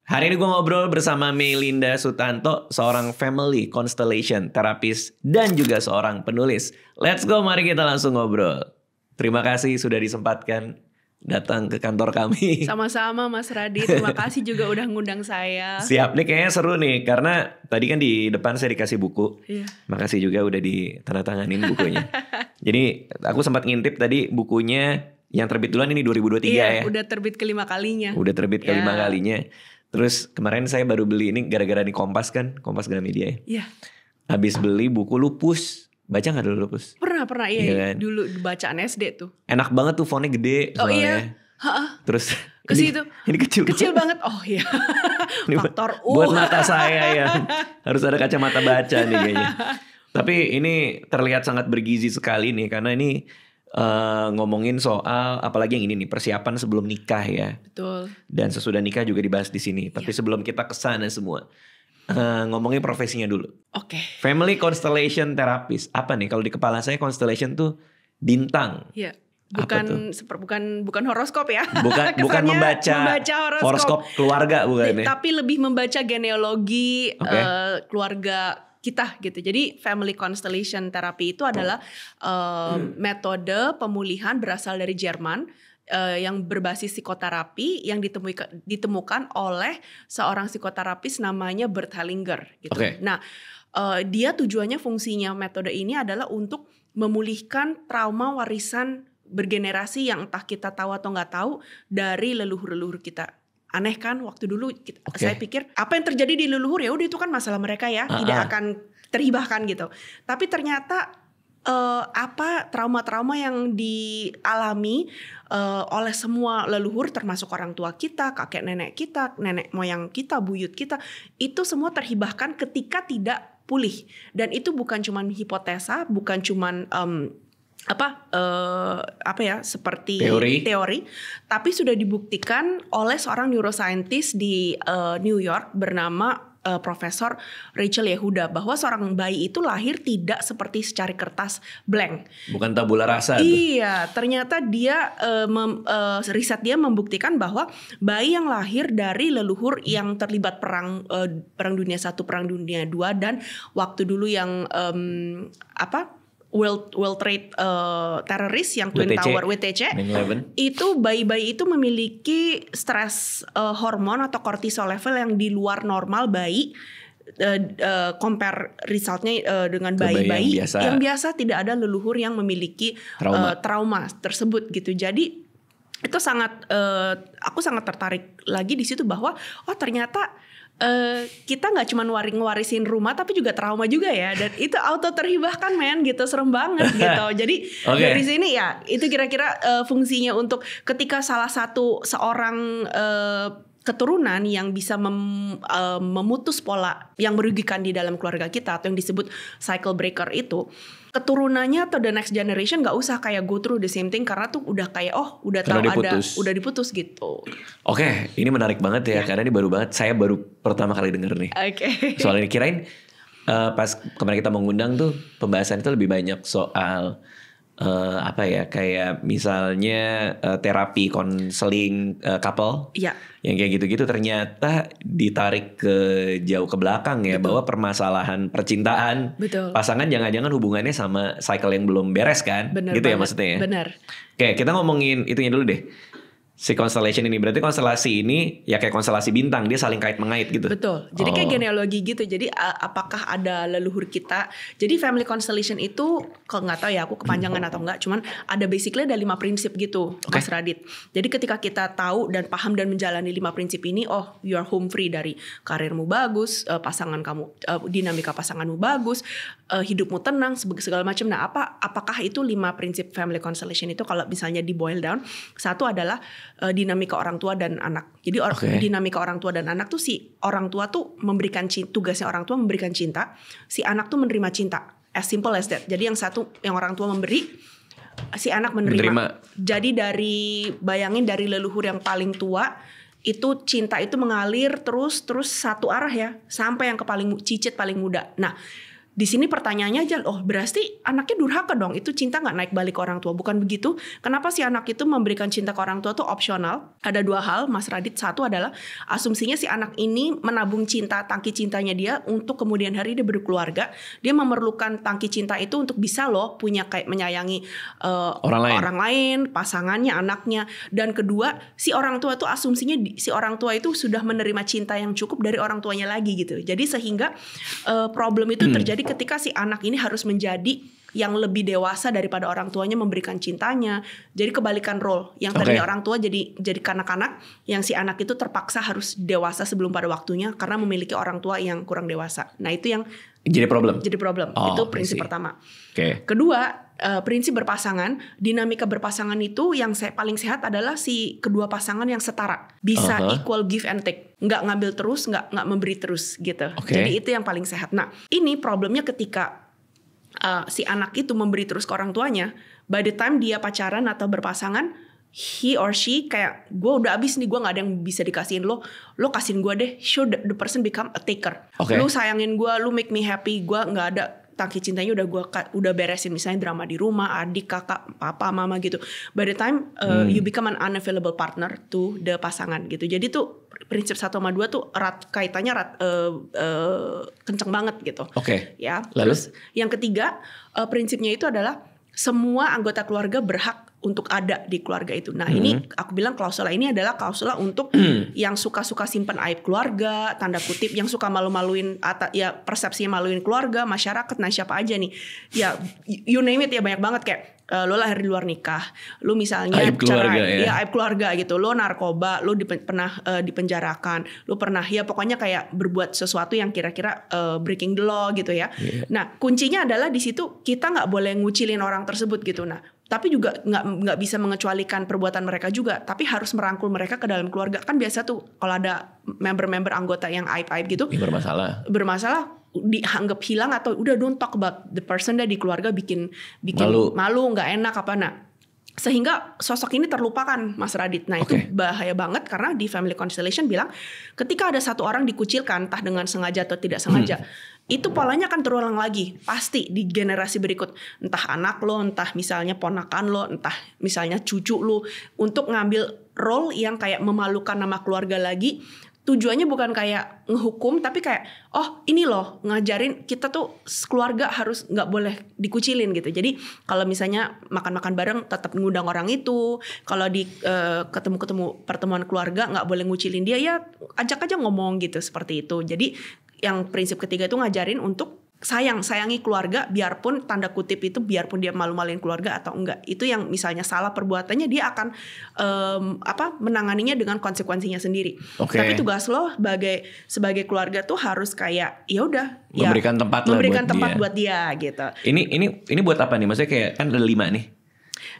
Hari ini gue ngobrol bersama Melinda Sutanto, seorang family constellation terapis dan juga seorang penulis. Let's go, mari kita langsung ngobrol. Terima kasih sudah disempatkan datang ke kantor kami. Sama-sama Mas Radit, terima kasih juga udah ngundang saya. Siap nih, kayaknya seru nih karena tadi kan di depan saya dikasih buku. Iya. Makasih juga udah ditandatanganin bukunya. Jadi aku sempat ngintip tadi bukunya yang terbit duluan ini 2023 ya. Udah terbit kelima kalinya. Udah terbit kelima kalinya. Terus kemarin saya baru beli ini gara-gara di Kompas kan, Kompas Gramedia ya. Iya. Habis beli buku Lupus. Baca gak dulu Lupus? Pernah Iya iya kan? dulu bacaan SD tuh. Enak banget tuh, fontnya gede Oh soalnya. iya. Ha-ha. Terus Ke situ. ini kecil banget. Oh iya. Ini Faktor buat mata saya ya. Harus ada kacamata baca nih kayaknya. Tapi ini terlihat sangat bergizi sekali nih karena ini ngomongin soal apalagi yang ini nih, persiapan sebelum nikah ya. Betul. Dan sesudah nikah juga dibahas di sini. Tapi sebelum kita kesana semua, ngomongin profesinya dulu. Oke. Family constellation therapist. Apa nih kalau di kepala saya constellation tuh bintang. Iya. Apa tuh? Bukan horoskop ya. Bukan membaca horoskop keluarga bukan ya. Tapi lebih membaca genealogi Oke. keluarga kita gitu. Jadi family constellation therapy itu adalah metode pemulihan berasal dari Jerman yang berbasis psikoterapi yang ditemukan oleh seorang psikoterapis namanya Bert Hellinger gitu. Oke. Nah, dia tujuannya, fungsinya metode ini adalah untuk memulihkan trauma warisan bergenerasi yang entah kita tahu atau nggak tahu dari leluhur-leluhur kita. Aneh kan, waktu dulu saya pikir apa yang terjadi di leluhur ya udah itu kan masalah mereka ya, tidak akan terhibahkan gitu. Tapi ternyata apa trauma-trauma yang dialami oleh semua leluhur, termasuk orang tua kita, kakek nenek kita, nenek moyang kita, buyut kita, itu semua terhibahkan ketika tidak pulih. Dan itu bukan cuman hipotesa, bukan cuman seperti teori, tapi sudah dibuktikan oleh seorang neuroscientist di New York bernama Profesor Rachel Yehuda, bahwa seorang bayi itu lahir tidak seperti secari kertas blank. Bukan tabula rasa. Iya, ternyata dia riset dia membuktikan bahwa bayi yang lahir dari leluhur yang terlibat perang dunia 1, perang dunia 2, dan waktu dulu yang World Trade teroris yang Twin Tower WTC, itu bayi-bayi itu memiliki stres hormon atau kortisol level yang di luar normal bayi, compare resultnya dengan bayi-bayi yang biasa tidak ada leluhur yang memiliki trauma tersebut gitu. Jadi itu aku sangat tertarik lagi di situ bahwa ternyata kita nggak cuma ngewarisin rumah tapi juga trauma juga ya, dan itu auto terhibahkan gitu, serem banget gitu. Jadi dari sini ya itu kira-kira fungsinya untuk ketika seorang keturunan yang bisa memutus pola yang merugikan di dalam keluarga kita atau yang disebut cycle breaker itu, keturunannya atau the next generation nggak usah kayak go through the same thing karena tuh udah kayak udah tahu udah diputus gitu. Oke, ini menarik banget ya karena ini baru banget, saya baru pertama kali denger nih. Soal ini kirain pas kemarin kita mengundang tuh pembahasan itu lebih banyak soal kayak misalnya terapi konseling couple. Iya. Yang kayak gitu-gitu ternyata ditarik ke jauh ke belakang ya. Betul. Bahwa permasalahan percintaan. Betul. Pasangan jangan-jangan hubungannya sama cycle yang belum beres kan. Bener gitu banget. Ya maksudnya ya. Benar. Oke, kita ngomongin itunya dulu deh. Si constellation ini berarti konstelasi ini ya kayak konstelasi bintang, dia saling kait-mengait gitu. Betul. Jadi kayak genealogi gitu. Jadi apakah ada leluhur kita? Jadi family constellation itu kalau nggak tahu ya aku kepanjangan atau enggak, cuman ada basically ada 5 prinsip gitu, Mas Radit. Jadi ketika kita tahu dan paham dan menjalani 5 prinsip ini, you are home free dari karirmu bagus, pasangan kamu, dinamika pasanganmu bagus, hidupmu tenang, segala macam. Nah, apakah itu 5 prinsip family constellation itu kalau misalnya di boil down, satu adalah dinamika orang tua dan anak. Jadi dinamika orang tua dan anak tuh, si orang tua tuh memberikan tugasnya orang tua memberikan cinta, si anak tuh menerima cinta. As simple as that. Jadi yang orang tua memberi, si anak menerima. Jadi bayangin dari leluhur yang paling tua itu cinta itu mengalir terus satu arah ya sampai yang ke paling cicit paling muda. Nah, di sini pertanyaannya aja, berarti anaknya durhaka dong, itu cinta nggak naik balik ke orang tua? Bukan begitu. Kenapa si anak itu memberikan cinta ke orang tua tuh opsional? Ada 2 hal, Mas Radit. Satu adalah asumsinya si anak ini menabung cinta, tangki cintanya dia untuk kemudian hari dia berkeluarga. Dia memerlukan tangki cinta itu untuk bisa punya kayak menyayangi orang lain, pasangannya, anaknya. Dan kedua, si orang tua tuh asumsinya si orang tua itu sudah menerima cinta yang cukup dari orang tuanya lagi gitu. Jadi sehingga problem itu terjadi ketika si anak ini harus menjadi yang lebih dewasa daripada orang tuanya memberikan cintanya. Jadi kebalikan role. Yang tadinya orang tua jadi kanak-kanak, yang si anak itu terpaksa harus dewasa sebelum pada waktunya karena memiliki orang tua yang kurang dewasa. Nah, itu yang jadi problem. Itu prinsip pertama. Kedua, prinsip berpasangan, dinamika berpasangan itu yang paling sehat adalah si kedua pasangan yang setara, bisa equal give and take, nggak ngambil terus, nggak memberi terus gitu. Jadi itu yang paling sehat. Nah, ini problemnya ketika si anak itu memberi terus ke orang tuanya, by the time dia pacaran atau berpasangan, he or she kayak, gue udah abis nih, gue nggak ada yang bisa dikasihin lo kasihin gue deh. Show the person become a taker. Lu sayangin gue, lu make me happy, gue nggak ada tangki cintanya, udah beresin misalnya drama di rumah, adik, kakak, papa, mama gitu. By the time you become an unavailable partner to the pasangan gitu. Jadi tuh prinsip 1 sama 2 tuh kaitannya kenceng banget gitu. Ya. Terus yang ketiga, prinsipnya itu adalah semua anggota keluarga berhak untuk ada di keluarga itu. Nah, ini aku bilang klausula ini adalah klausula untuk yang suka-suka simpan aib keluarga, tanda kutip, yang suka malu-maluin, ya persepsinya maluin keluarga, masyarakat, nah siapa aja nih. Ya, you name it ya, banyak banget kayak lo lahir di luar nikah, lo misalnya aib keluarga, aib keluarga gitu, lo narkoba, lo pernah dipenjarakan, lo pernah ya pokoknya kayak berbuat sesuatu yang kira-kira breaking the law gitu ya. Nah, kuncinya adalah di situ kita nggak boleh ngucilin orang tersebut gitu. Nah, tapi juga nggak bisa mengecualikan perbuatan mereka juga, tapi harus merangkul mereka ke dalam keluarga. Kan biasa tuh kalau ada member-member anggota yang aib-aib gitu, bermasalah dianggap hilang atau udah don't talk about the person di keluarga, bikin malu, nggak enak apa. Nah, sehingga sosok ini terlupakan, Mas Radit. Nah, itu bahaya banget karena di family constellation bilang ketika ada satu orang dikucilkan, entah dengan sengaja atau tidak sengaja, itu polanya akan terulang lagi pasti di generasi berikut, entah anak lo, entah misalnya ponakan lo, entah misalnya cucu lo, untuk ngambil role yang kayak memalukan nama keluarga lagi. Tujuannya bukan kayak ngehukum, tapi kayak ini loh ngajarin kita tuh keluarga harus nggak boleh dikucilin gitu. Jadi kalau misalnya makan-makan bareng tetap ngundang orang itu, kalau di ketemu pertemuan keluarga nggak boleh ngucilin dia, ya ajak aja ngomong gitu, seperti itu. Jadi yang prinsip ketiga itu ngajarin untuk sayangi keluarga, biarpun tanda kutip itu, biarpun dia malu-maluin keluarga atau enggak. Itu yang misalnya salah perbuatannya, dia akan menanganinya dengan konsekuensinya sendiri. Tapi tugas lo sebagai keluarga tuh harus kayak ya udah memberikan tempat buat dia gitu. Ini buat apa nih? Maksudnya kayak kan ada 5 nih.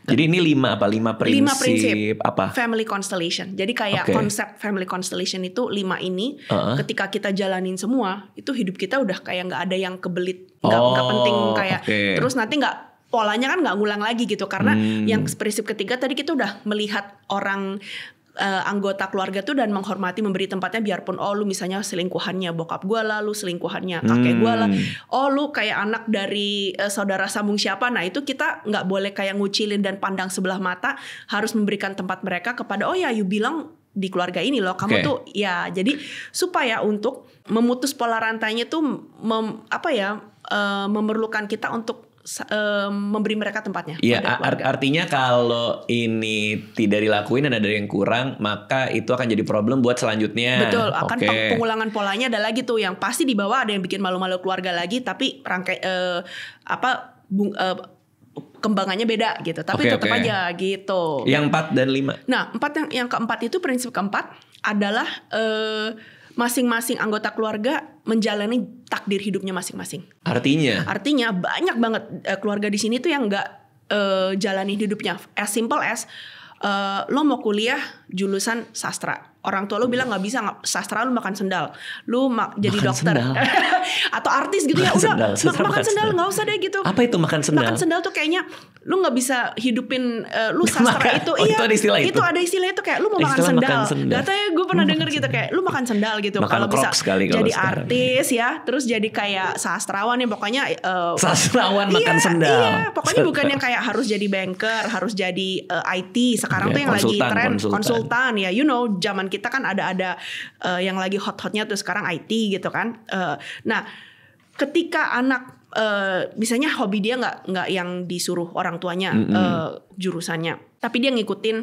Jadi ini 5 prinsip apa? Family constellation. Jadi kayak konsep family constellation itu 5 ini ketika kita jalanin semua, itu hidup kita udah kayak nggak ada yang kebelit, nggak penting kayak terus nanti nggak, polanya kan nggak ngulang lagi gitu. Karena yang prinsip ketiga tadi kita udah melihat orang anggota keluarga tuh dan menghormati, memberi tempatnya, biarpun lu misalnya selingkuhannya bokap gue lah, lu selingkuhannya kakek gue lah, lu kayak anak dari saudara sambung siapa. Nah, itu kita nggak boleh kayak ngucilin dan pandang sebelah mata, harus memberikan tempat mereka kepada you bilang di keluarga ini loh kamu tuh ya. Jadi supaya untuk memutus pola rantainya tuh memerlukan kita untuk memberi mereka tempatnya. Iya, artinya kalau ini tidak dilakuin dan ada yang kurang, maka itu akan jadi problem buat selanjutnya. Betul, akan pengulangan polanya ada lagi tuh, yang pasti di bawah ada yang bikin malu-malu keluarga lagi, tapi kembangannya beda gitu, tapi tetap aja gitu. Yang 4 dan 5. Nah, yang keempat itu, prinsip keempat adalah masing-masing anggota keluarga menjalani takdir hidupnya masing-masing. Artinya banyak banget keluarga di sini tuh yang nggak jalani hidupnya as simple as lo mau kuliah jurusan sastra. Orang tua lu bilang nggak bisa, sastra lu makan sendal, lu jadi makan dokter atau artis gitu ya, udah makan sendal nggak usah deh gitu. Apa itu makan sendal? Makan sendal tuh kayaknya lu nggak bisa hidupin lu sastra itu. Iya, itu ada istilah itu kayak lu mau makan sendal. Gak tau ya, gue pernah denger gitu kayak lu makan sendal gitu. Kalau bisa jadi artis ya, terus jadi kayak sastrawan ya pokoknya. Sastrawan makan sendal. Iya, pokoknya bukan yang kayak harus jadi banker, harus jadi IT. Sekarang tuh yang lagi tren konsultan ya, you know, zaman kita kan ada yang lagi hot-hotnya tuh sekarang IT gitu kan. Nah, ketika anak misalnya hobi dia nggak yang disuruh orang tuanya jurusannya, tapi dia ngikutin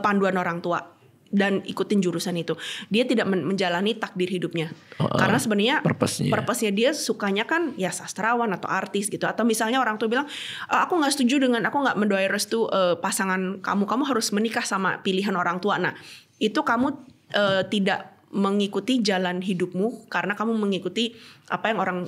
panduan orang tua dan ikutin jurusan itu, dia tidak menjalani takdir hidupnya. Karena sebenarnya purpose-nya dia sukanya kan ya sastrawan atau artis gitu. Atau misalnya orang tua bilang, aku nggak setuju dengan, aku nggak mendoai restu pasangan kamu harus menikah sama pilihan orang tua. Nah, itu kamu tidak mengikuti jalan hidupmu karena kamu mengikuti apa yang orang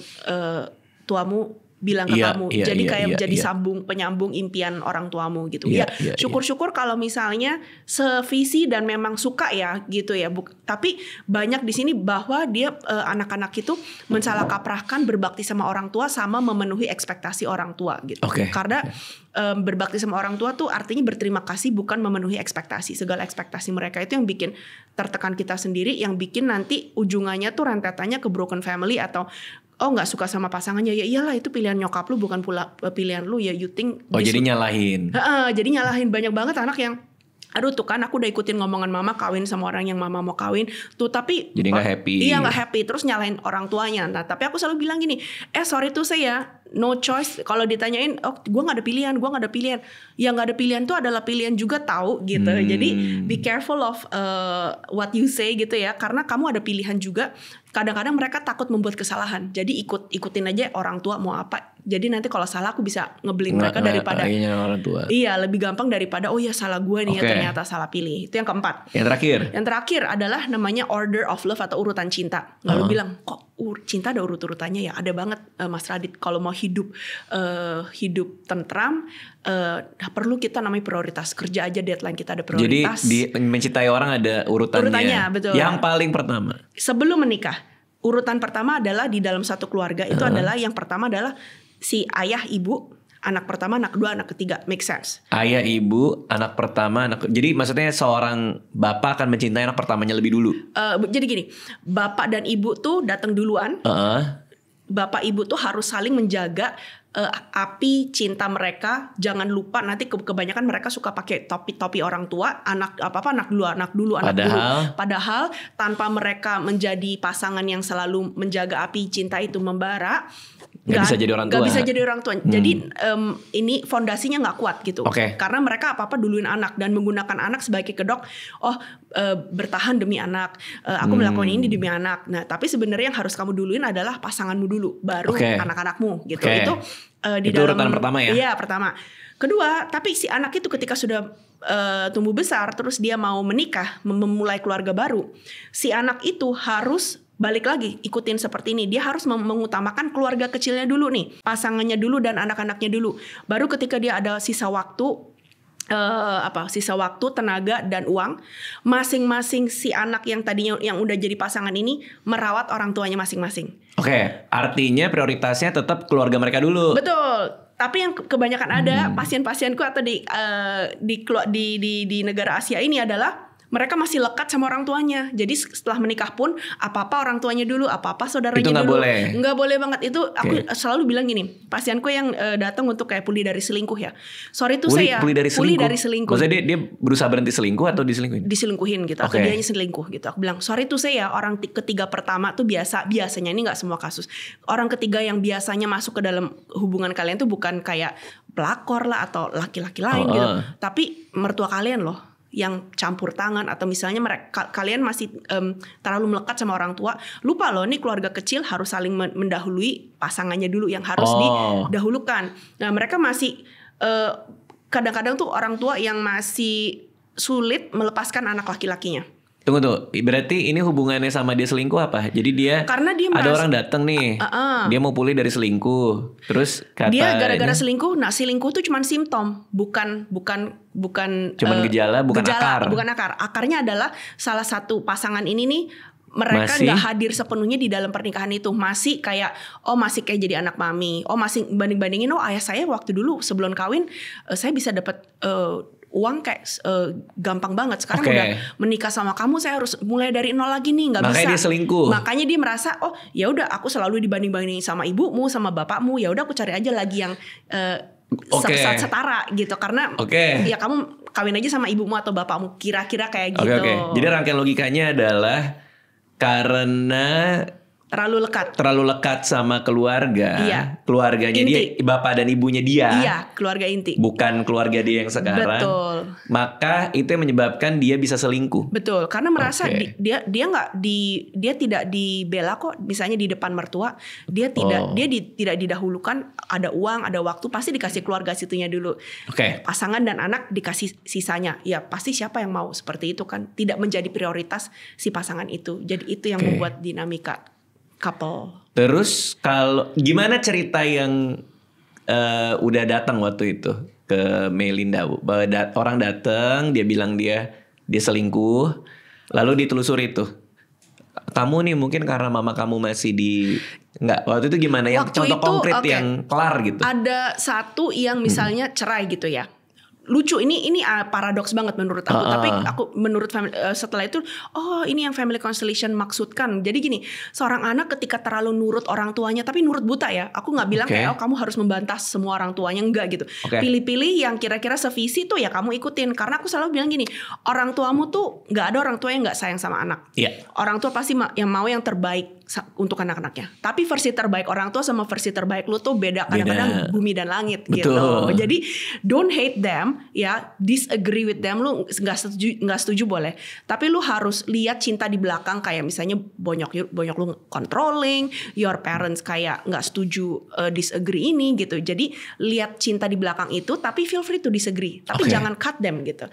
tuamu bilang ke kamu. Jadi kayak jadi penyambung impian orang tuamu gitu. Syukur-syukur kalau misalnya sevisi dan memang suka ya gitu ya. Tapi banyak di sini bahwa dia anak-anak itu mensalahkaprahkan berbakti sama orang tua sama memenuhi ekspektasi orang tua gitu. Karena berbakti sama orang tua tuh artinya berterima kasih, bukan memenuhi ekspektasi. Segala ekspektasi mereka itu yang bikin tertekan kita sendiri, yang bikin nanti ujungannya tuh rentetannya ke broken family atau nggak suka sama pasangannya. Ya iyalah, itu pilihan nyokap lu, bukan pula pilihan lu ya. You think jadi nyalahin. Jadi nyalahin. Banyak banget anak yang aduh tuh kan aku udah ikutin ngomongan mama kawin sama orang yang mama mau kawin tuh, tapi jadi nggak happy. Iya, nggak happy, terus nyalahin orang tuanya. Nah, tapi aku selalu bilang gini, sorry tuh saya no choice. Kalau ditanyain, gue nggak ada pilihan, ya nggak ada pilihan tuh adalah pilihan juga tahu gitu. Jadi be careful of what you say gitu ya, karena kamu ada pilihan juga. Kadang-kadang mereka takut membuat kesalahan, jadi ikutin aja orang tua mau apa. Jadi nanti kalau salah aku bisa ngebelin mereka daripada orang tua. Iya, lebih gampang daripada ya salah gue nih ya, ternyata salah pilih. Itu yang keempat. Yang terakhir adalah namanya order of love atau urutan cinta. Lalu bilang kok cinta ada urut-urutannya ya? Ada banget Mas Radit. Kalau mau hidup tentram, perlu kita namanya prioritas. Kerja aja deadline kita ada prioritas. Jadi mencintai orang ada urutannya. Betul. Yang paling pertama sebelum menikah, urutan pertama adalah di dalam satu keluarga itu adalah yang pertama adalah si ayah ibu, anak pertama, anak kedua, anak ketiga. Make sense? Ayah ibu, anak pertama, jadi maksudnya seorang bapak akan mencintai anak pertamanya lebih dulu. Jadi gini, bapak dan ibu tuh datang duluan. Bapak ibu tuh harus saling menjaga api cinta mereka. Jangan lupa, nanti kebanyakan mereka suka pakai topi orang tua, anak dulu. Padahal tanpa mereka menjadi pasangan yang selalu menjaga api cinta itu membara, Gak bisa jadi orang tua. Jadi ini fondasinya gak kuat gitu. Karena mereka apa-apa duluin anak dan menggunakan anak sebagai kedok. Bertahan demi anak, aku melakukan ini demi anak. Nah, tapi sebenarnya yang harus kamu duluin adalah pasanganmu dulu, baru anak-anakmu gitu. Itu itu urutan pertama ya? Iya, pertama. Kedua, tapi si anak itu ketika sudah tumbuh besar, terus dia mau menikah, memulai keluarga baru, si anak itu harus balik lagi ikutin seperti ini. Dia harus mengutamakan keluarga kecilnya dulu nih, pasangannya dulu dan anak-anaknya dulu. Baru ketika dia ada sisa waktu, tenaga dan uang, masing-masing si anak yang tadinya yang udah jadi pasangan ini merawat orang tuanya masing-masing. Artinya prioritasnya tetap keluarga mereka dulu. Betul. Tapi yang kebanyakan ada pasien-pasienku atau di negara Asia ini adalah mereka masih lekat sama orang tuanya. Jadi setelah menikah pun apa-apa orang tuanya dulu, apa-apa saudaranya itu dulu. Nggak boleh banget. Itu aku selalu bilang gini, pasienku yang datang untuk kayak pulih dari selingkuh ya. Sorry tuh saya pulih dari selingkuh. Maksudnya dia berusaha berhenti selingkuh atau diselingkuhin? Diselingkuhin gitu. Atau dianya selingkuh gitu. Aku bilang, sorry tuh saya orang ketiga pertama tuh biasanya ini nggak semua kasus. Orang ketiga yang biasanya masuk ke dalam hubungan kalian tuh bukan kayak pelakor lah atau laki-laki lain gitu. Tapi mertua kalian loh yang campur tangan, atau misalnya kalian masih terlalu melekat sama orang tua, lupa loh nih keluarga kecil harus saling mendahului pasangannya dulu yang harus didahulukan. Nah, mereka masih kadang-kadang tuh orang tua yang masih sulit melepaskan anak laki-lakinya. Tunggu, berarti ini hubungannya sama dia selingkuh apa? Jadi dia, karena dia ada orang datang nih, dia mau pulih dari selingkuh, terus kata dia gara-gara selingkuh. Nah, selingkuh tuh cuma simptom, bukan cuman gejala, bukan akar. Bukan akar. Akarnya adalah salah satu pasangan ini nih, mereka nggak hadir sepenuhnya di dalam pernikahan itu, masih kayak masih kayak jadi anak mami, masih banding-bandingin ayah saya waktu dulu sebelum kawin saya bisa dapat uang kayak gampang banget. Sekarang udah menikah sama kamu, saya harus mulai dari nol lagi nih, nggak bisa. Makanya dia selingkuh. Makanya dia merasa ya udah aku selalu dibanding-bandingin sama ibumu, sama bapakmu. Ya udah aku cari aja lagi yang setara gitu. Karena ya kamu kawin aja sama ibumu atau bapakmu, kira-kira kayak gitu. Jadi rangkaian logikanya adalah karena terlalu lekat sama keluarga. Keluarganya inti. Dia, bapak dan ibunya dia. Iya, keluarga inti. Bukan keluarga dia yang sekarang. Betul. Maka itu yang menyebabkan dia bisa selingkuh. Betul, karena merasa dia tidak dibela kok, misalnya di depan mertua, dia tidak didahulukan, ada uang, ada waktu, pasti dikasih keluarga situnya dulu. Pasangan dan anak dikasih sisanya. Ya, pasti siapa yang mau seperti itu kan? Tidak menjadi prioritas si pasangan itu. Jadi itu yang membuat dinamika couple. Terus kalau gimana cerita yang udah datang waktu itu ke Melinda, Bu? Orang datang, dia bilang dia selingkuh, lalu ditelusuri itu. Kamu nih mungkin karena mama kamu masih waktu itu gimana ya? Contoh konkret yang kelar gitu. Ada satu yang misalnya cerai gitu ya. Lucu, ini paradoks banget menurut aku. Tapi aku menurut setelah itu, ini yang family constellation maksudkan. Jadi gini, seorang anak ketika terlalu nurut orang tuanya, tapi nurut buta ya. Aku nggak bilang kayak kamu harus membantah semua orang tuanya, enggak gitu. Pilih-pilih yang kira-kira sevisi tuh ya kamu ikutin. Karena aku selalu bilang gini, orang tuamu tuh nggak ada orang tua yang nggak sayang sama anak. Orang tua pasti yang mau yang terbaik untuk anak-anaknya. Tapi versi terbaik orang tua sama versi terbaik lu tuh beda. Kadang-kadang bumi dan langit. Betul. Gitu. Jadi don't hate them, ya, disagree with them, lu nggak setuju boleh. Tapi lu harus lihat cinta di belakang, kayak misalnya bonyok lu controlling, your parents kayak nggak setuju, disagree ini gitu. Jadi lihat cinta di belakang itu, tapi feel free to disagree. Tapi jangan cut them gitu.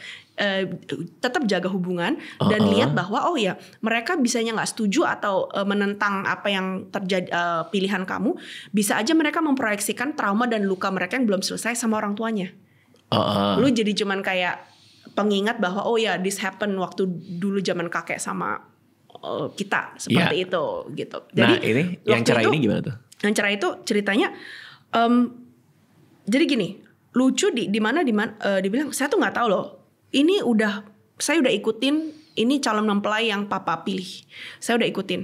Tetap jaga hubungan dan lihat bahwa mereka bisanya nggak setuju atau menentang apa yang terjadi, pilihan kamu, bisa aja mereka memproyeksikan trauma dan luka mereka yang belum selesai sama orang tuanya. Lu jadi cuman kayak pengingat bahwa this happen waktu dulu zaman kakek sama kita seperti itu gitu. Jadi ini yang cerai ini gimana tuh? Yang cerai itu ceritanya jadi gini, lucu di mana dibilang saya tuh nggak tahu loh. Saya udah ikutin ini calon mempelai yang papa pilih. Saya udah ikutin.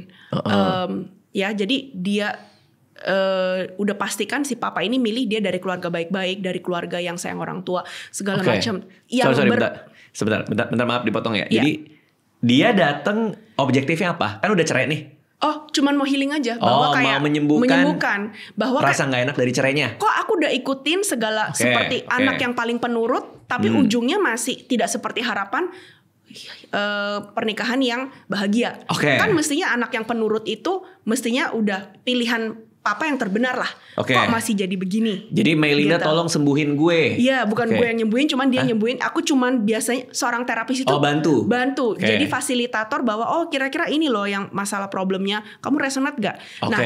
Ya, jadi dia udah pastikan si papa ini milih dia dari keluarga baik-baik, dari keluarga yang sayang orang tua, segala macam. Bentar, maaf dipotong ya. Jadi dia datang objektifnya apa? Kan udah cerai nih. Cuman mau healing aja, bahwa kayak mau menyembuhkan bahwa rasa nggak enak dari cerainya. Kok aku udah ikutin segala seperti anak yang paling penurut, tapi ujungnya masih tidak seperti harapan pernikahan yang bahagia. Kan mestinya anak yang penurut itu mestinya udah pilihan papa yang terbenar lah. Kok masih jadi begini? Jadi Melinda gitu. Tolong sembuhin gue. Iya, bukan gue yang nyembuhin, cuman dia nyembuhin. Aku cuman biasanya seorang terapis itu bantu. Jadi fasilitator bahwa kira-kira ini loh yang masalah problemnya. Kamu resonate gak? Nah,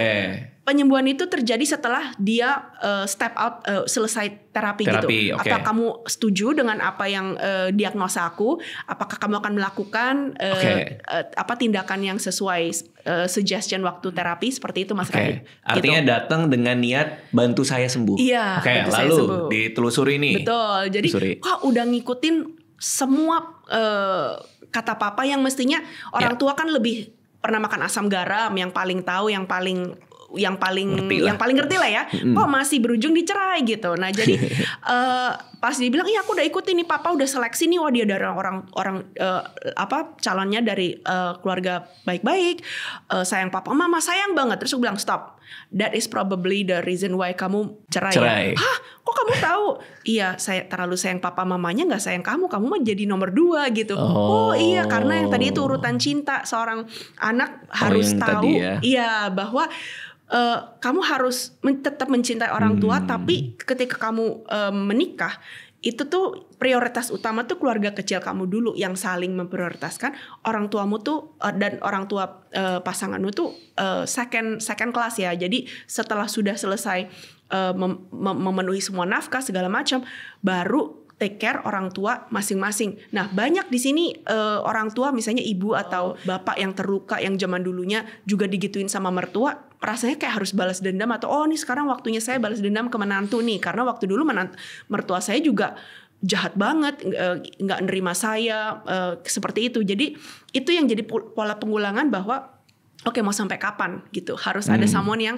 penyembuhan itu terjadi setelah dia step out, selesai terapi gitu. Apa kamu setuju dengan apa yang diagnosa aku? Apakah kamu akan melakukan tindakan yang sesuai suggestion waktu terapi seperti itu, Mas Radit? Artinya datang dengan niat bantu saya sembuh. Iya. Lalu ditelusuri nih. Betul. Jadi udah ngikutin semua kata papa yang mestinya orang tua kan lebih pernah makan asam garam, yang paling tahu, yang paling ngerti lah ya. Kok masih berujung dicerai gitu. Nah, jadi pas dia bilang, aku udah ikutin nih, papa udah seleksi nih, dia dari orang calonnya dari keluarga baik-baik, sayang papa, mama sayang banget. Terus aku bilang, stop, that is probably the reason why kamu cerai. Hah, kok kamu tahu? Iya, saya terlalu sayang papa, mamanya nggak sayang kamu mah jadi nomor 2 gitu. Iya, karena yang tadi itu urutan cinta, seorang anak harus tahu bahwa kamu harus tetap mencintai orang tua, tapi ketika kamu menikah itu tuh prioritas utama tuh keluarga kecil kamu dulu yang saling memprioritaskan. Orang tuamu tuh dan orang tua pasanganmu tuh second class ya. Jadi setelah sudah selesai memenuhi semua nafkah segala macam, baru take care orang tua masing-masing. Nah, banyak di sini orang tua misalnya ibu atau bapak yang terluka yang zaman dulunya juga digituin sama mertua, rasanya kayak harus balas dendam atau nih sekarang waktunya saya balas dendam ke menantu nih, karena waktu dulu mertua saya juga jahat banget, nggak nerima saya seperti itu. Jadi itu yang jadi pola pengulangan bahwa oke, mau sampai kapan gitu, harus ada someone yang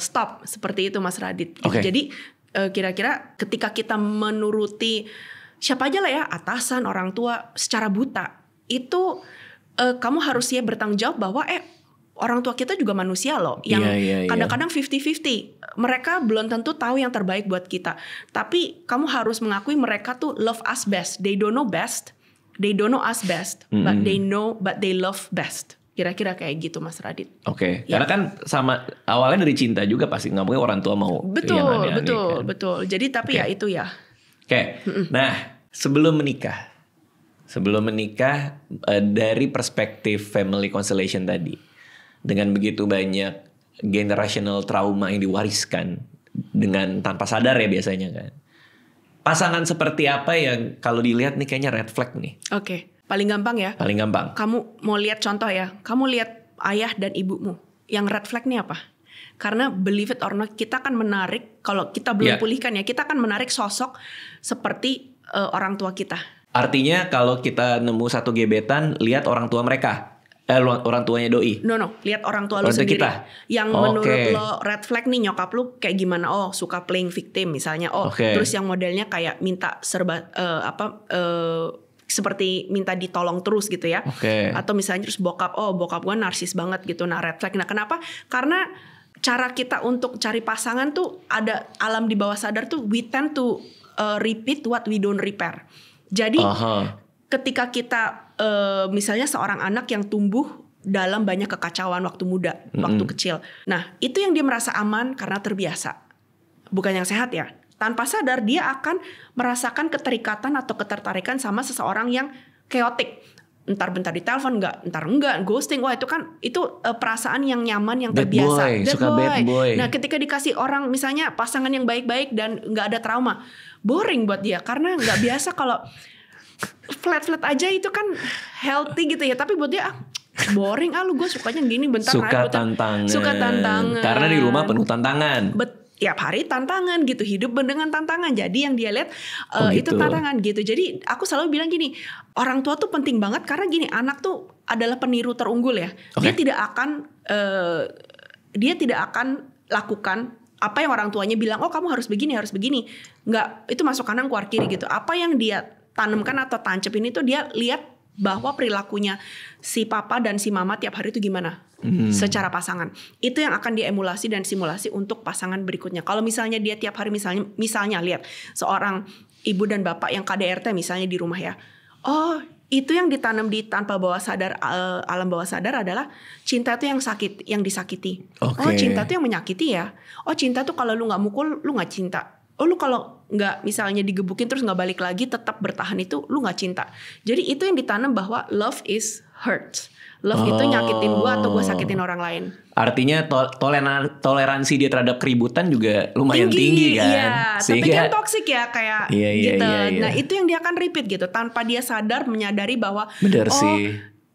stop seperti itu Mas Radit. Gitu. Jadi kira-kira ketika kita menuruti siapa aja lah ya, atasan, orang tua secara buta, itu kamu harus ya bertanggung jawab bahwa orang tua kita juga manusia loh, yang kadang-kadang 50-50. Mereka belum tentu tahu yang terbaik buat kita. Tapi kamu harus mengakui mereka tuh love us best. They don't know best, they don't know us best, but they love best. Kira-kira kayak gitu Mas Radit. Oke. Karena kan sama awalnya dari cinta juga pasti, nggak mungkin orang tua mau betul, yang aneh-aneh, kan? Betul. Jadi tapi ya itu ya. Oke. Nah, sebelum menikah dari perspektif family constellation tadi, dengan begitu banyak generational trauma yang diwariskan dengan tanpa sadar ya biasanya kan. Pasangan seperti apa yang kalau dilihat nih kayaknya red flag nih? Oke. Paling gampang ya. Paling gampang. Kamu mau lihat contoh ya. Kamu lihat ayah dan ibumu. Yang red flag nih apa? Karena believe it or not, kita akan menarik, kalau kita belum pulihkan ya, kita akan menarik sosok seperti orang tua kita. Artinya kalau kita nemu satu gebetan, lihat orang tua mereka. Orang tuanya doi. No, lihat orang tua lu sendiri. Kita. Yang menurut lo red flag nih, nyokap lu kayak gimana? Suka playing victim misalnya. Terus yang modelnya kayak minta serba seperti minta ditolong terus gitu ya. Atau misalnya terus bokap gue narsis banget gitu. Nah, red flag. Nah, kenapa? Karena cara kita untuk cari pasangan tuh ada alam di bawah sadar tuh, we tend to repeat what we don't repair. Jadi ketika kita misalnya seorang anak yang tumbuh dalam banyak kekacauan waktu muda, waktu kecil. Nah, itu yang dia merasa aman karena terbiasa. Bukan yang sehat ya. Tanpa sadar dia akan merasakan keterikatan atau ketertarikan sama seseorang yang chaotic. Entar bentar ditelepon enggak, ghosting. Wah, itu perasaan yang nyaman, yang terbiasa. Bad boy. Nah, ketika dikasih orang misalnya pasangan yang baik-baik dan nggak ada trauma, boring buat dia karena nggak biasa. Kalau flat aja itu kan healthy gitu ya, tapi buat dia boring. Lu gue sukanya gini, bentar suka tantangan. Karena di rumah penuh tantangan. Tiap hari tantangan gitu, hidup dengan tantangan. Jadi yang dia lihat itu tantangan gitu. Jadi aku selalu bilang gini, orang tua tuh penting banget karena gini, anak tuh adalah peniru terunggul ya. Dia tidak akan lakukan apa yang orang tuanya bilang. Kamu harus begini. Nggak, itu masuk kanan keluar kiri gitu. Apa yang dia tanamkan atau tancapin itu dia lihat bahwa perilakunya si papa dan si mama tiap hari itu gimana secara pasangan. Itu yang akan diemulasi dan simulasi untuk pasangan berikutnya. Kalau misalnya dia tiap hari misalnya lihat seorang ibu dan bapak yang KDRT misalnya di rumah ya. Itu yang ditanam di tanpa bawah sadar, alam bawah sadar adalah cinta itu yang disakiti. Cinta itu yang menyakiti ya. Cinta tuh kalau lu nggak mukul lu nggak cinta. Lu kalau nggak misalnya digebukin terus nggak balik lagi tetap bertahan, itu lu nggak cinta. Jadi itu yang ditanam bahwa love is hurt. Love itu nyakitin gue atau gue sakitin orang lain. Artinya toleransi dia terhadap keributan juga lumayan tinggi kan. Iya, tapi kan toksik ya kayak gitu. Iya. Nah itu yang dia akan repeat gitu tanpa dia sadar, menyadari bahwa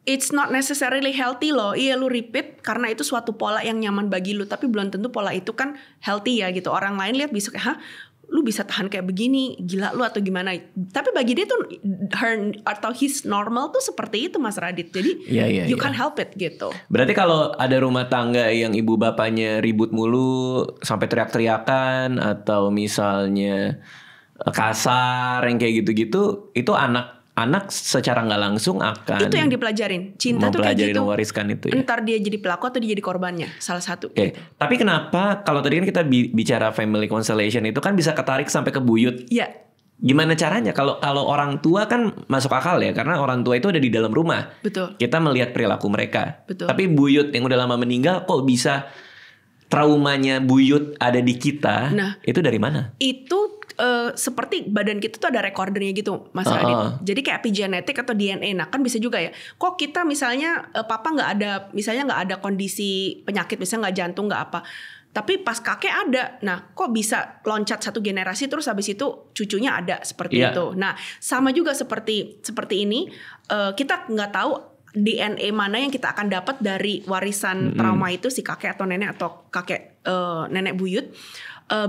it's not necessarily healthy loh. Iya, lu repeat karena itu suatu pola yang nyaman bagi lu, tapi belum tentu pola itu kan healthy ya gitu. Orang lain lihat bisa kayak lu bisa tahan kayak begini, gila lu atau gimana. Tapi bagi dia tuh her atau his normal tuh seperti itu Mas Radit. Jadi you can't help it gitu. Berarti kalau ada rumah tangga yang ibu bapaknya ribut mulu sampai teriak-teriakan atau misalnya kasar yang kayak gitu-gitu, itu anak secara nggak langsung akan itu yang dipelajarin. Cinta tuh kayak gitu. Mewariskan itu ya. Entar dia jadi pelaku atau dia jadi korbannya, salah satu. Gitu. Tapi kenapa kalau tadi kan kita bicara family constellation itu kan bisa ketarik sampai ke buyut? Iya. Gimana caranya? Kalau orang tua kan masuk akal ya, karena orang tua itu ada di dalam rumah. Betul. Kita melihat perilaku mereka. Betul. Tapi buyut yang udah lama meninggal kok bisa traumanya buyut ada di kita? Nah, itu dari mana? Itu seperti badan kita tuh ada recordernya gitu, Mas Radit. Jadi kayak epigenetik atau DNA. Nah kan bisa juga ya. Kok kita misalnya papa nggak ada kondisi penyakit, misalnya nggak jantung nggak apa. Tapi pas kakek ada, nah kok bisa loncat satu generasi terus habis itu cucunya ada seperti itu. Nah sama juga seperti ini, kita nggak tahu DNA mana yang kita akan dapat dari warisan trauma itu, si kakek atau nenek atau kakek nenek buyut.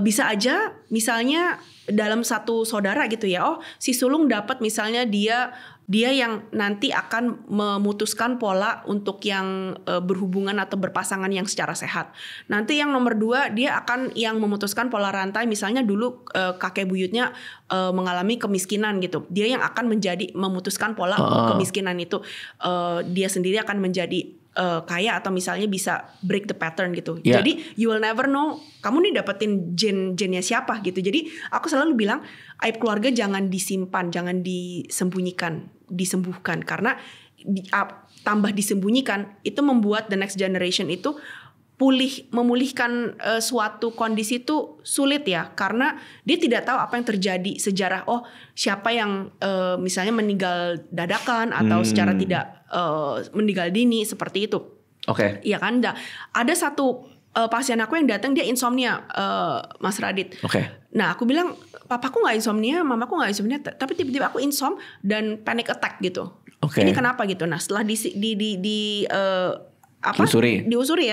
Bisa aja misalnya dalam satu saudara gitu ya, si sulung dapat misalnya dia yang nanti akan memutuskan pola untuk yang berhubungan atau berpasangan yang secara sehat. Nanti yang nomor 2 dia akan yang memutuskan pola rantai, misalnya dulu kakek buyutnya mengalami kemiskinan gitu. Dia yang akan memutuskan pola kemiskinan itu. Dia sendiri akan menjadi kaya atau misalnya bisa break the pattern gitu. Jadi you will never know kamu nih dapetin gennya siapa gitu. Jadi aku selalu bilang aib keluarga jangan disimpan, jangan disembuhkan karena tambah disembunyikan itu membuat the next generation itu memulihkan suatu kondisi itu sulit ya, karena dia tidak tahu apa yang terjadi sejarah. Siapa yang misalnya meninggal dadakan atau secara tidak meninggal dini seperti itu. Oke. Iya kan, ada satu pasien aku yang datang dia insomnia, Mas Radit. Nah aku bilang papaku nggak insomnia, mamaku nggak insomnia, tapi tiba-tiba aku insom dan panic attack gitu. Ini kenapa gitu? Nah setelah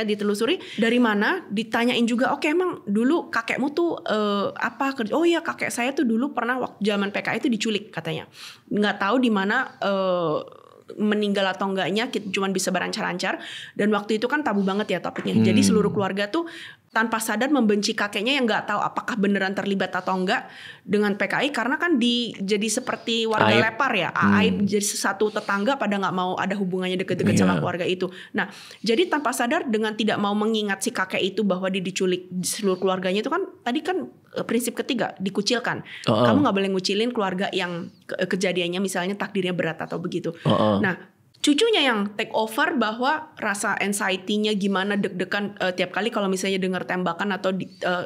ditelusuri dari mana, ditanyain juga, oke emang dulu kakekmu tuh apa kerja? Oh iya kakek saya tuh dulu pernah waktu zaman PKI itu diculik katanya, nggak tahu di mana meninggal atau enggaknya, cuma bisa berancar-ancar, dan waktu itu kan tabu banget ya topiknya. Jadi seluruh keluarga tuh tanpa sadar membenci kakeknya yang nggak tahu apakah beneran terlibat atau enggak dengan PKI, karena kan jadi seperti warga lepar ya, aib jadi satu tetangga pada nggak mau ada hubungannya deket-deket sama keluarga itu. Nah jadi tanpa sadar dengan tidak mau mengingat si kakek itu bahwa dia diculik seluruh keluarganya itu kan tadi kan prinsip ketiga dikucilkan. Kamu nggak boleh ngucilin keluarga yang kejadiannya misalnya takdirnya berat atau begitu. Nah cucunya yang take over bahwa rasa anxiety-nya gimana, deg-degan tiap kali kalau misalnya dengar tembakan atau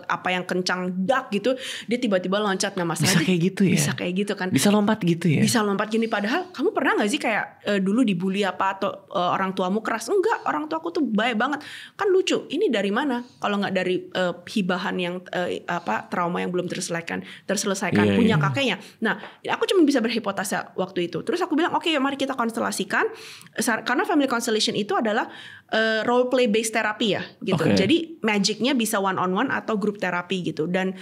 apa yang kencang gitu, dia tiba-tiba loncat. Nah Mas bisa kayak gitu ya? Bisa kayak gitu kan. Bisa lompat gitu ya? Bisa lompat gini, padahal kamu pernah gak sih kayak dulu dibully apa atau orang tuamu keras? Enggak, orang tuaku tuh baik banget. Kan lucu, ini dari mana? Kalau gak dari hibahan yang trauma yang belum terselesaikan punya kakeknya. Nah aku cuma bisa berhipotesa waktu itu. Terus aku bilang oke, mari kita konstelasikan. Karena family constellation itu adalah role play based therapy ya gitu. Jadi magicnya bisa one on one atau group therapy gitu. Dan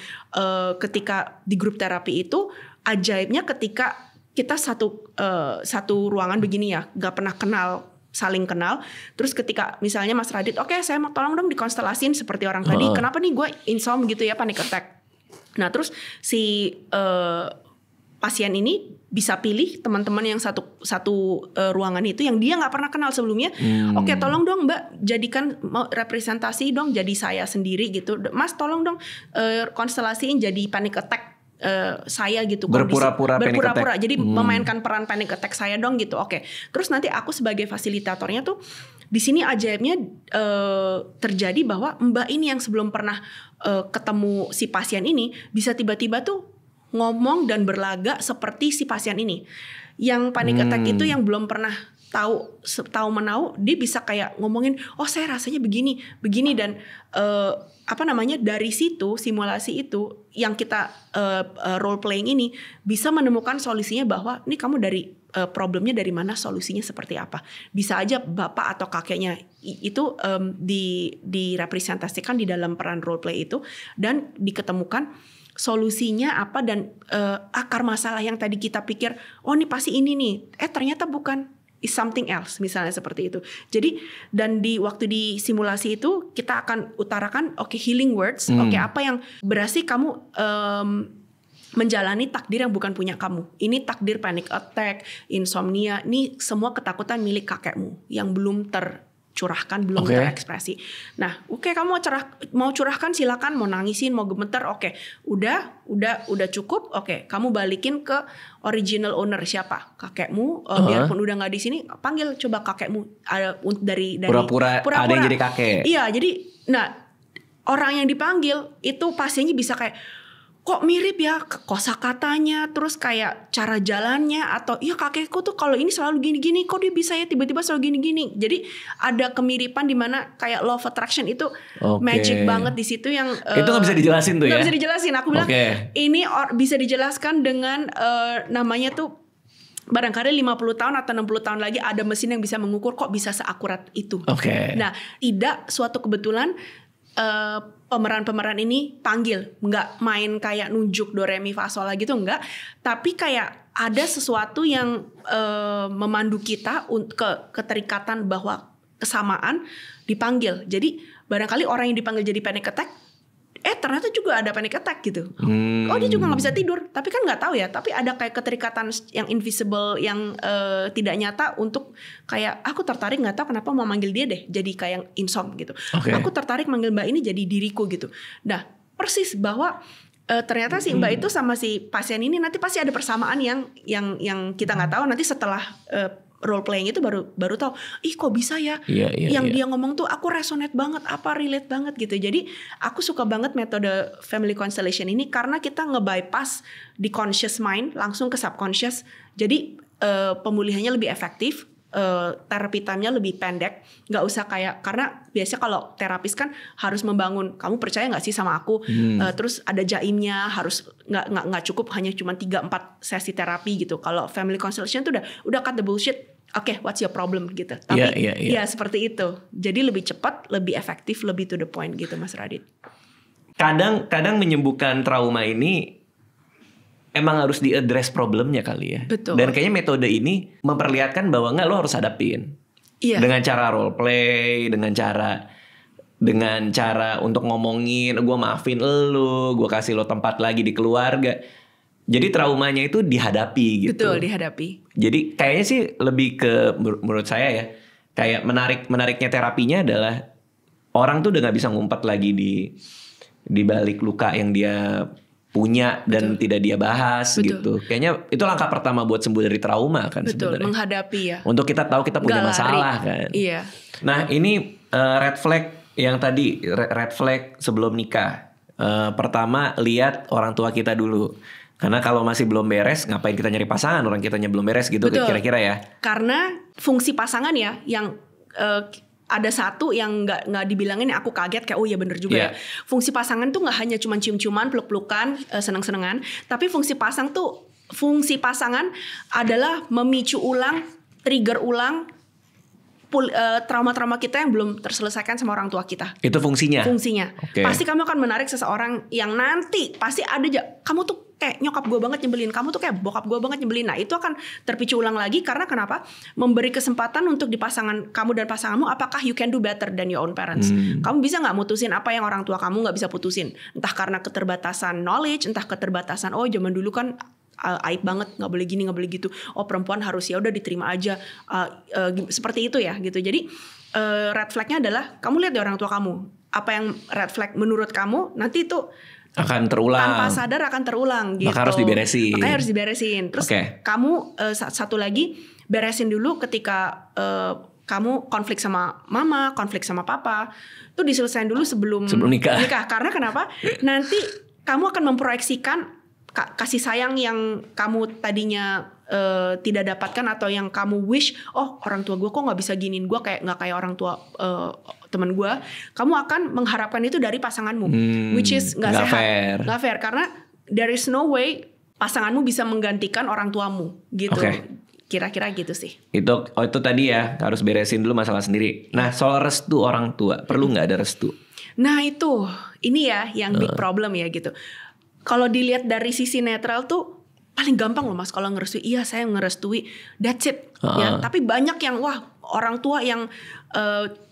ketika di group therapy itu ajaibnya ketika kita satu ruangan begini ya, nggak pernah saling kenal. Terus ketika misalnya Mas Radit, oke saya mau tolong dong dikonstelasin seperti orang tadi. Kenapa nih gue insom gitu ya, panic attack. Nah terus si pasien ini bisa pilih teman-teman yang satu ruangan itu yang dia nggak pernah kenal sebelumnya. Oke, tolong dong Mbak jadikan representasi dong jadi saya sendiri gitu. Mas tolong dong konstelasiin jadi panic attack saya gitu. Berpura-pura panic attack. Jadi memainkan peran panic attack saya dong gitu. Oke. Terus nanti aku sebagai fasilitatornya tuh di sini ajaibnya terjadi bahwa Mbak ini yang sebelum pernah ketemu si pasien ini bisa tiba-tiba tuh ngomong dan berlagak seperti si pasien ini. Yang panic attack itu yang belum pernah tahu menau, dia bisa kayak ngomongin, saya rasanya begini dan dari situ simulasi itu yang kita role playing ini bisa menemukan solusinya bahwa ini kamu dari problemnya dari mana, solusinya seperti apa. Bisa aja bapak atau kakeknya itu direpresentasikan di dalam peran role play itu dan diketemukan solusinya apa dan akar masalah yang tadi kita pikir ini pasti ini nih, ternyata bukan, is something else misalnya seperti itu. Jadi dan waktu di simulasi itu kita akan utarakan healing words, apa yang berarti kamu menjalani takdir yang bukan punya kamu. Ini takdir panic attack, insomnia, ini semua ketakutan milik kakekmu yang belum curahkan, belum terekspresi. Nah, kamu mau curahkan silakan, mau nangisin, mau gemeter, udah cukup. Kamu balikin ke original owner siapa? Kakekmu. Biarpun udah nggak di sini, panggil coba kakekmu dari pura-pura ada yang jadi kakek. Iya, jadi orang yang dipanggil itu pasiennya bisa kayak kok mirip ya kosakatanya, terus kayak cara jalannya, atau iya kakekku tuh kalau ini selalu gini-gini, kok dia bisa ya tiba-tiba selalu gini-gini. Jadi ada kemiripan di mana kayak law of attraction itu magic banget di situ yang itu nggak bisa dijelasin tuh ya? Nggak bisa dijelasin. Aku bilang ini bisa dijelaskan dengan namanya tuh barangkali 50 tahun atau 60 tahun lagi ada mesin yang bisa mengukur kok bisa seakurat itu. Nah, tidak suatu kebetulan pemeran-pemeran ini panggil, nggak main kayak nunjuk do re mi fa sol gitu, enggak, tapi kayak ada sesuatu yang memandu kita ke keterikatan bahwa kesamaan dipanggil. Jadi barangkali orang yang dipanggil jadi panic attack, ternyata juga ada panic attack gitu. Oh dia juga nggak bisa tidur, tapi kan nggak tahu ya. Tapi ada kayak keterikatan yang invisible, yang tidak nyata untuk kayak aku tertarik, nggak tahu kenapa mau manggil dia deh, jadi kayak insom gitu. Aku tertarik manggil mbak ini jadi diriku gitu. Nah persis bahwa ternyata si mbak itu sama si pasien ini nanti pasti ada persamaan yang kita nggak tahu. Nanti setelah role playing itu baru tahu, ih kok bisa ya, yang dia ngomong tuh aku resonate banget, apa relate banget gitu. Jadi aku suka banget metode family constellation ini karena kita nge-bypass di conscious mind langsung ke subconscious. Jadi pemulihannya lebih efektif, terapi time-nya lebih pendek, nggak usah kayak, karena biasanya kalau terapis kan harus membangun, kamu percaya nggak sih sama aku, terus ada jaimnya, harus nggak cukup hanya cuma 3-4 sesi terapi gitu. Kalau family constellation tuh udah cut the bullshit, oke, what's your problem gitu. Tapi ya seperti itu, jadi lebih cepat, lebih efektif, lebih to the point gitu Mas Radit. Kadang menyembuhkan trauma ini emang harus diaddress problemnya kali ya. Betul. Dan kayaknya metode ini memperlihatkan bahwa lo harus hadapin. Dengan cara role play, dengan cara untuk ngomongin, gue maafin lo, gue kasih lo tempat lagi di keluarga. Jadi traumanya itu dihadapi gitu. Betul, dihadapi. Jadi kayaknya sih lebih ke, menurut saya ya, kayak menariknya terapinya adalah orang tuh udah nggak bisa ngumpet lagi di balik luka yang dia punya dan tidak dia bahas gitu. Kayaknya itu langkah pertama buat sembuh dari trauma kan sebenarnya. Menghadapi ya. Untuk kita tahu kita punya masalah kan. Iya. Nah ini red flag yang tadi, red flag sebelum nikah. Pertama lihat orang tua kita dulu. Karena kalau masih belum beres, ngapain kita nyari pasangan, orang kitanya belum beres gitu. Betul. Kira-kira ya. Karena fungsi pasangan ya yang ada satu yang nggak dibilangin, aku kaget kayak oh ya bener juga ya. Fungsi pasangan tuh nggak hanya cuma cium-ciuman, peluk-pelukan, seneng-senengan, tapi fungsi pasangan adalah memicu ulang, trigger ulang trauma-trauma kita yang belum terselesaikan sama orang tua kita. Itu fungsinya. Pasti kamu akan menarik seseorang yang nanti pasti ada kamu tuh kayak nyokap gue banget nyebelin, kamu tuh kayak bokap gue banget nyebelin. Nah itu akan terpicu ulang lagi karena kenapa? Memberi kesempatan untuk di pasangan kamu dan pasanganmu, apakah you can do better than your own parents. Kamu bisa gak mutusin apa yang orang tua kamu gak bisa putusin. Entah karena keterbatasan knowledge, entah keterbatasan zaman dulu kan aib banget, nggak boleh gini, nggak boleh gitu. Oh perempuan harus ya udah diterima aja, seperti itu ya gitu. Jadi red flagnya adalah kamu lihat di orang tua kamu, apa yang red flag menurut kamu nanti itu akan terulang, tanpa sadar akan terulang gitu. Makanya harus diberesin. Terus kamu satu lagi beresin dulu ketika kamu konflik sama mama, konflik sama papa, itu diselesain dulu sebelum nikah. Karena kenapa? Nanti kamu akan memproyeksikan kasih sayang yang kamu tadinya tidak dapatkan atau yang kamu wish, oh orang tua gue kok nggak bisa giniin gue nggak kayak orang tua teman gue. Kamu akan mengharapkan itu dari pasanganmu, which is nggak sehat, nggak fair, karena there is no way pasanganmu bisa menggantikan orang tuamu gitu. Kira-kira gitu sih. Itu tadi ya, harus beresin dulu masalah sendiri. Nah soal restu orang tua, perlu nggak ada restu? Nah ini ya yang big problem ya gitu. Kalau dilihat dari sisi netral tuh paling gampang loh Mas kalau ngerestui. Iya saya ngerestui, that's it. Ya, tapi banyak yang orang tua yang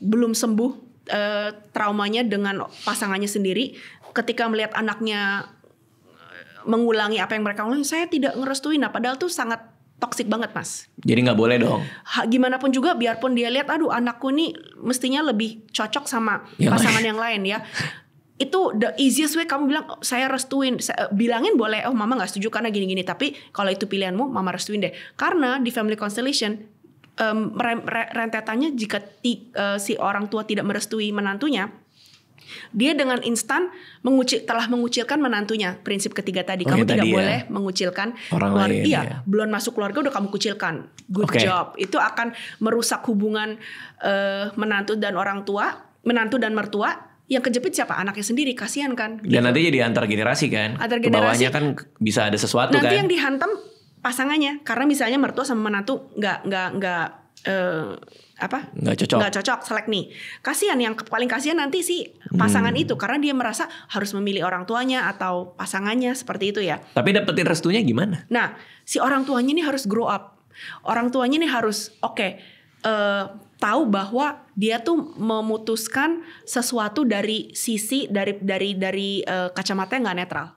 belum sembuh traumanya dengan pasangannya sendiri, ketika melihat anaknya mengulangi apa yang mereka ulangi, saya tidak ngerestui. Nah padahal tuh sangat toksik banget Mas. Jadi nggak boleh dong. Gimana pun juga, biarpun dia lihat, aduh anakku nih mestinya lebih cocok sama pasangan yang lain ya. Itu the easiest way, kamu bilang saya restuin, bilangin boleh, oh mama nggak setuju karena gini-gini, tapi kalau itu pilihanmu mama restuin deh. Karena di family constellation rentetannya jika si orang tua tidak merestui menantunya, Dia dengan instan telah mengucilkan menantunya. Prinsip ketiga tadi, kamu tidak boleh mengucilkan orang lain. Iya, belum masuk keluarga udah kamu kucilkan. Good job. Itu akan merusak hubungan menantu dan mertua. Yang kejepit siapa? Anaknya sendiri, kasihan kan. Dan nanti jadi antar generasi kan. Kebawahnya kan bisa ada sesuatu nanti kan. Nanti yang dihantam pasangannya, karena misalnya mertua sama menantu nggak cocok, selek nih. Kasihan, yang paling kasihan nanti si pasangan itu, karena dia merasa harus memilih orang tuanya atau pasangannya seperti itu ya. Tapi dapetin restunya gimana? Nah, si orang tuanya ini harus grow up. Orang tuanya ini harus tahu bahwa dia tuh memutuskan sesuatu dari sisi dari kacamata yang nggak netral.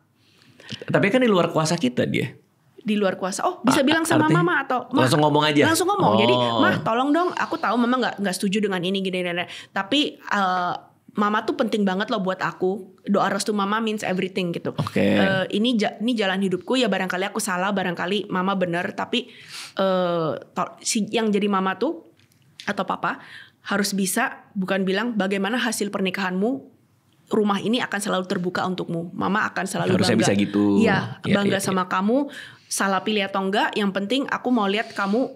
Tapi kan di luar kuasa kita dia. Di luar kuasa. Bisa bilang sama mama atau langsung ngomong aja. Langsung ngomong. Jadi, mah tolong dong, aku tahu mama nggak setuju dengan ini gini. Tapi mama tuh penting banget loh buat aku. Doa restu mama means everything gitu. Ini jalan hidupku ya, barangkali aku salah, barangkali mama benar. Tapi yang jadi mama tuh atau papa harus bisa bukan bilang bagaimana hasil pernikahanmu, rumah ini akan selalu terbuka untukmu. Mama akan selalu harusnya bangga. Bisa gitu. Iya, bangga sama kamu. Salah pilih atau enggak, yang penting aku mau lihat kamu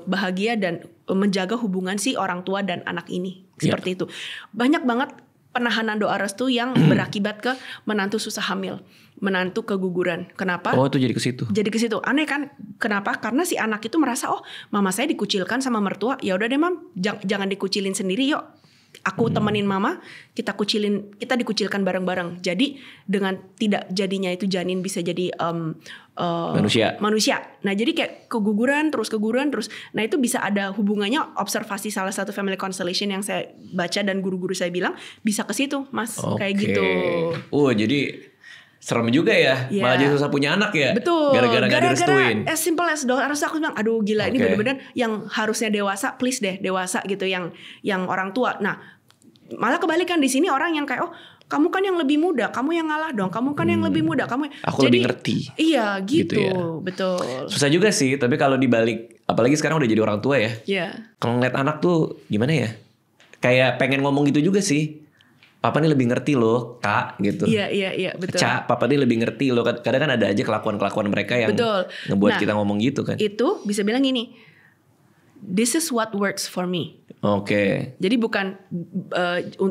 bahagia dan menjaga hubungan si orang tua dan anak ini. Seperti itu. Banyak banget penahanan doa restu yang berakibat ke menantu susah hamil, menantu keguguran. Kenapa? Oh, itu jadi ke situ. Jadi ke situ. Aneh kan? Kenapa? Karena si anak itu merasa, mama saya dikucilkan sama mertua. Ya udah deh, Mam, jangan dikucilin sendiri, yuk. Aku temenin mama, kita dikucilkan bareng-bareng. Jadi dengan tidak jadinya itu janin bisa jadi manusia. Nah, jadi kayak keguguran terus. Nah, itu bisa ada hubungannya, observasi salah satu family constellation yang saya baca dan guru-guru saya bilang bisa ke situ, Mas. Kayak gitu. Jadi serem juga ya. Malah jadi susah punya anak ya. Betul. Gara-gara gak direstuin. As simple as doa restu, aku bilang aduh gila, ini bener-bener yang harusnya dewasa, please deh dewasa gitu, yang orang tua. Nah, malah kebalikan di sini orang yang kayak kamu kan yang lebih muda, kamu yang ngalah dong. Kamu kan yang lebih muda, kamu. Aku lebih ngerti. Iya gitu ya. Betul. Susah juga sih, tapi kalau dibalik, apalagi sekarang udah jadi orang tua ya. Kalau ngeliat anak tuh gimana ya? Kayak pengen ngomong gitu juga sih. Papa nih lebih ngerti loh, Kak, gitu. Iya, betul. Cak, Papa nih lebih ngerti loh. Kadang kan ada aja kelakuan mereka yang ngebuat kita ngomong gitu kan. Itu bisa bilang gini, this is what works for me. Jadi bukan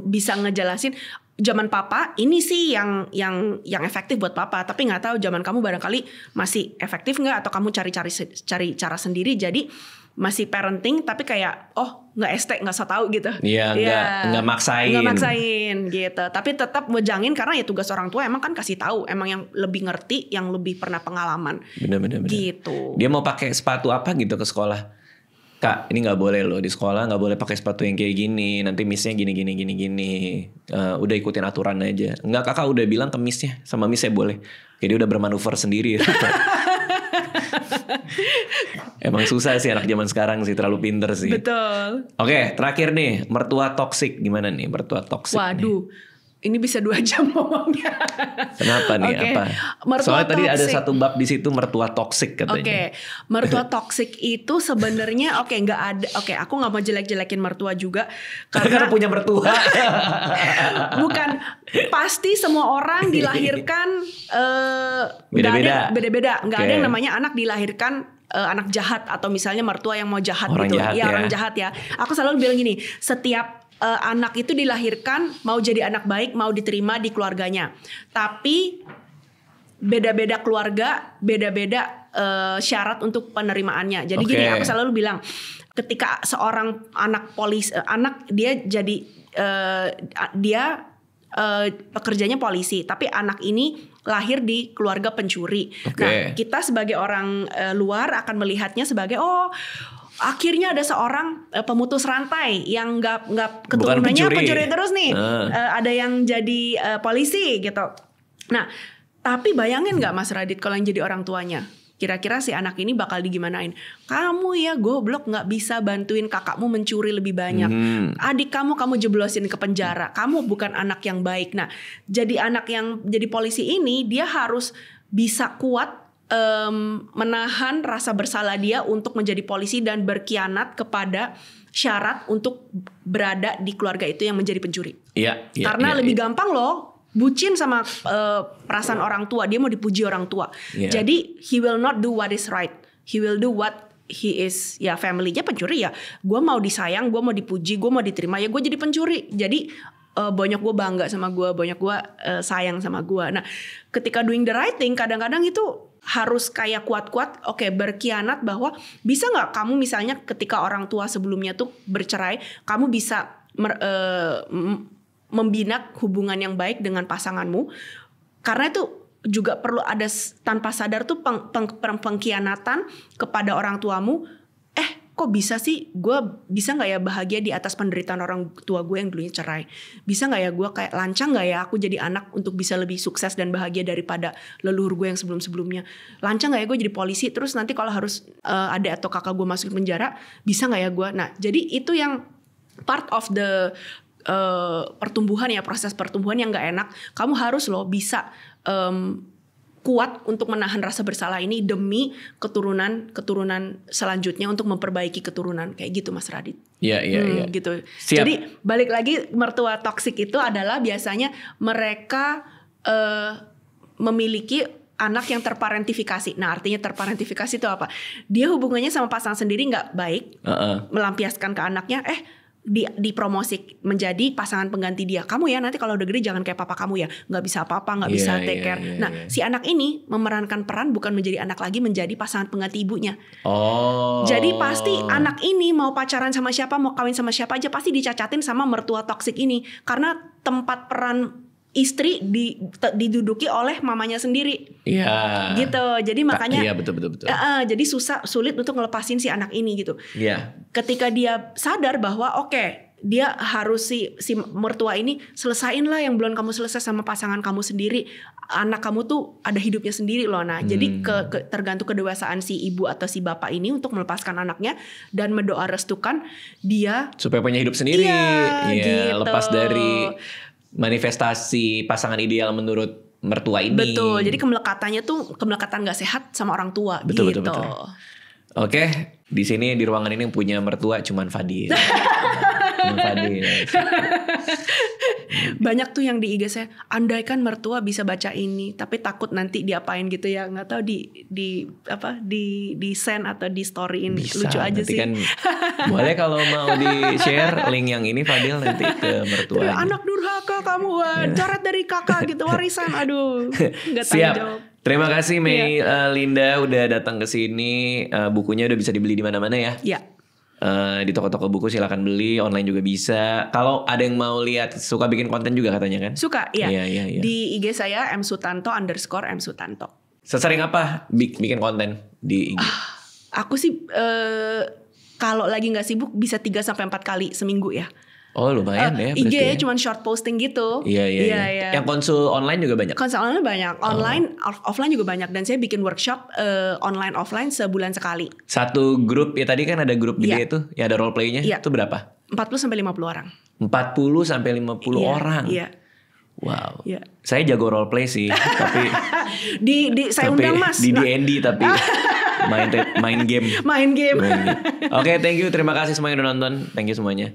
bisa ngejelasin zaman Papa ini sih yang efektif buat Papa, tapi nggak tahu zaman kamu barangkali masih efektif nggak, atau kamu cari cara sendiri. Jadi masih parenting tapi kayak nggak so tahu gitu. Iya, nggak maksain gitu. Tapi tetap wejangin, karena ya tugas orang tua emang kan kasih tahu, emang yang lebih ngerti, yang lebih pernah pengalaman. Bener. Gitu. Dia mau pakai sepatu apa gitu ke sekolah. Kak, ini nggak boleh loh, di sekolah nggak boleh pakai sepatu yang kayak gini. Nanti missnya gini. Udah ikutin aturan aja. Enggak, kakak udah bilang ke missnya, sama missnya boleh. Jadi udah bermanuver sendiri. Emang susah sih anak zaman sekarang sih, terlalu pinter sih. Betul. Oke, terakhir nih, mertua toksik gimana nih mertua toksik? Waduh, ini bisa 2 jam ngomongnya. Kenapa nih? Apa? Soalnya tadi ada satu bab di situ mertua toksik katanya. Mertua toksik itu sebenarnya nggak ada. Aku nggak mau jelek-jelekin mertua juga karena punya mertua. Bukan, pasti semua orang dilahirkan beda-beda. Nggak ada yang namanya anak dilahirkan anak jahat, atau misalnya mertua yang mau jahat orang gitu. Jahat, orang jahat ya. Aku selalu bilang gini, setiap anak itu dilahirkan mau jadi anak baik, mau diterima di keluarganya. Tapi beda-beda keluarga, beda-beda syarat untuk penerimaannya. Jadi gini, aku selalu bilang, ketika seorang anak dia jadi dia pekerjaannya polisi, tapi anak ini lahir di keluarga pencuri. Nah, kita sebagai orang luar akan melihatnya sebagai akhirnya ada seorang pemutus rantai yang nggak keturunannya pencuri terus nih, ada yang jadi polisi gitu. Nah, tapi bayangin nggak Mas Radit kalau yang jadi orang tuanya? Kira-kira si anak ini bakal digimanain? Kamu ya goblok, nggak bisa bantuin kakakmu mencuri lebih banyak. Adik kamu jeblosin ke penjara. Kamu bukan anak yang baik. Nah, jadi anak yang jadi polisi ini dia harus bisa kuat menahan rasa bersalah dia untuk menjadi polisi dan berkhianat kepada syarat untuk berada di keluarga itu yang menjadi pencuri. Karena lebih gampang loh bucin sama perasaan orang tua, dia mau dipuji orang tua. Jadi he will not do what is right, he will do what he is. Ya family-nya pencuri ya, gue mau disayang, gue mau dipuji, gue mau diterima, ya gue jadi pencuri. Jadi banyak gue bangga sama gue, banyak gue sayang sama gue. Nah ketika doing the right thing, kadang-kadang itu harus kayak kuat-kuat, berkhianat bahwa bisa nggak kamu misalnya ketika orang tua sebelumnya tuh bercerai, kamu bisa membina hubungan yang baik dengan pasanganmu, karena itu juga perlu ada tanpa sadar tuh pengkhianatan kepada orang tuamu. Kok bisa sih, gue bisa nggak ya bahagia di atas penderitaan orang tua gue yang dulunya cerai? Bisa nggak ya gue kayak lancang nggak ya aku jadi anak untuk bisa lebih sukses dan bahagia daripada leluhur gue yang sebelum-sebelumnya? Lancang nggak ya gue jadi polisi, terus nanti kalau harus adik atau kakak gue masuk penjara, bisa nggak ya gue? Nah jadi itu yang part of the pertumbuhan ya, proses pertumbuhan yang nggak enak. Kamu harus loh bisa kuat untuk menahan rasa bersalah ini demi keturunan selanjutnya, untuk memperbaiki keturunan, kayak gitu Mas Radit. Iya. Gitu. Siap. Jadi balik lagi, mertua toksik itu adalah biasanya mereka memiliki anak yang terparentifikasi. Nah artinya terparentifikasi itu apa? Dia hubungannya sama pasangan sendiri nggak baik, melampiaskan ke anaknya, dipromosi menjadi pasangan pengganti dia. Kamu ya nanti kalau udah gede jangan kayak papa kamu ya, nggak bisa apa-apa, nggak bisa take care. Nah si anak ini memerankan peran bukan menjadi anak lagi, menjadi pasangan pengganti ibunya. Jadi pasti anak ini mau pacaran sama siapa, mau kawin sama siapa aja, pasti dicacatin sama mertua toksik ini, karena tempat peran istri diduduki oleh mamanya sendiri. Iya. Gitu. Jadi makanya betul. jadi sulit untuk ngelepasin si anak ini gitu. Iya. Ketika dia sadar bahwa dia harus si mertua ini selesain lah yang belum kamu selesai sama pasangan kamu sendiri. Anak kamu tuh ada hidupnya sendiri loh. Nah, jadi tergantung kedewasaan si ibu atau si bapak ini untuk melepaskan anaknya dan mendoa restukan dia supaya punya hidup sendiri. Gitu. Lepas dari manifestasi pasangan ideal menurut mertua ini. Betul. Jadi kemelekatannya tuh kemelekatan gak sehat sama orang tua. Betul. Oke, di sini di ruangan ini yang punya mertua cuman Fadil. Banyak tuh yang di IG saya, andaikan mertua bisa baca ini, tapi takut nanti diapain gitu ya, nggak tahu di send atau di story ini. Bisa, lucu aja sih. Kan boleh kalau mau di share link yang ini Fadil nanti ke mertua. Anak durhaka kamu, coret dari kakak gitu, warisan. Aduh, nggak tanggung jawab. Terima kasih Mei Linda udah datang ke sini. Bukunya udah bisa dibeli di mana-mana ya. Iya. Di toko-toko buku silakan beli, online juga bisa. Kalau ada yang mau lihat, suka bikin konten juga katanya kan? Suka, iya. Di IG saya _msutanto. Sesering apa bikin konten di IG? Aku sih kalau lagi nggak sibuk bisa 3-4 kali seminggu ya. Oh lumayan ya. IG ya cuma short posting gitu. Iya. Yang konsul online juga banyak? Konsul online banyak. Online, offline juga banyak. Dan saya bikin workshop online offline sebulan sekali. Satu grup ya, tadi kan ada grup gede itu, ya ada role play-nya. Itu berapa? 40-50 orang. 40-50 orang? Iya. Wow. Iya. Saya jago role play sih. Tapi saya undang Mas. Di D&D tapi main game. Main game. Oke, thank you. Terima kasih semuanya udah nonton. Thank you semuanya.